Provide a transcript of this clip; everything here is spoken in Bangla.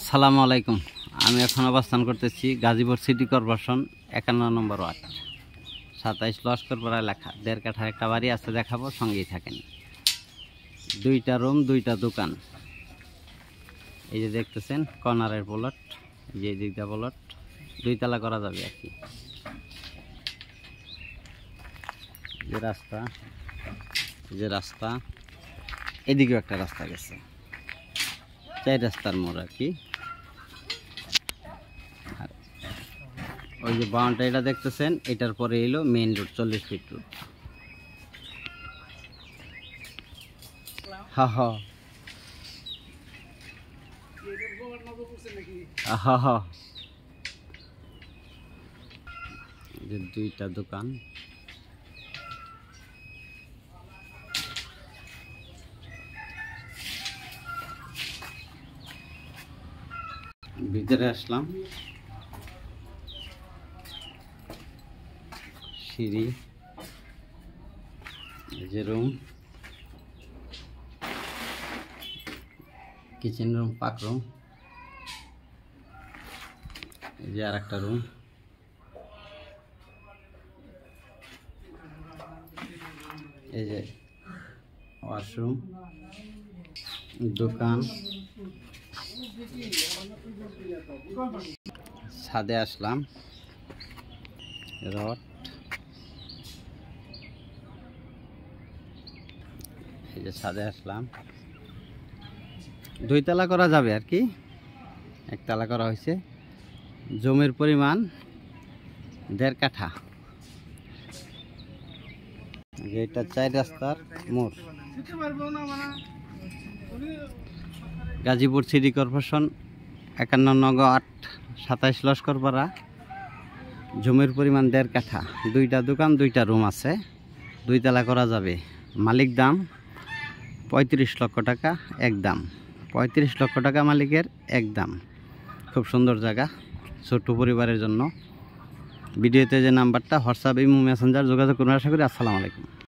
আসসালামু আলাইকুম। আমি এখন অবস্থান করতেছি গাজীপুর সিটি কর্পোরেশন 51 নম্বর ওয়ার্ড, 27 লস্করপাড়া লেখা। 1.5 কাঠার একটা বাড়ি আছে, দেখাবো, সঙ্গেই থাকেন। 2টা রুম, 2টা দোকান। এই যে দেখতেছেন কর্নারের প্লট, এই যে দিকটা প্লট, 2 তলা করা যাবে আর কি। যে রাস্তা, যে রাস্তা, এদিকেও একটা রাস্তা গেছে, 4 রাস্তার মোড় আর কি। ওই যে বাউন্ডারিটা দেখতেছেন, এটার পরে এলো মেইন রোড, 40 ফিট রোড। হা হা হা হা। যে 2টা দোকান, ভিতরে আসলাম, সিঁড়ি, যে রুম, কিচেন রুম, পাক রুম, এই যে আর একটা রুম, এই যে ওয়াশরুম, দোকান। ছাদে আসলাম, রড, এই যে ছাদে আসলাম। 2 তলা করা যাবে আর কি, 1 তলা করা হয়েছে। জমির পরিমাণ 1.5 কাঠা। এটা 4 রাস্তার মোড়, গাজীপুর সিটি কর্পোরেশন 51 নং ওয়ার্ড, 27 লস্করপাড়া। জমির পরিমাণ 1.5 কাঠা, 2টা দোকান, 2টা রুম আছে, 2 তলা করা যাবে। মালিক দাম 35 লক্ষ টাকা একদম, 35 লক্ষ টাকা মালিকের একদম। খুব সুন্দর জায়গা, ছোট্ট পরিবারের জন্য। ভিডিওতে যে নাম্বারটা, হোয়াটসঅ্যাপ, ইমো, মেসেঞ্জার যোগাযোগ করুন। আশা করি। আসসালামু আলাইকুম।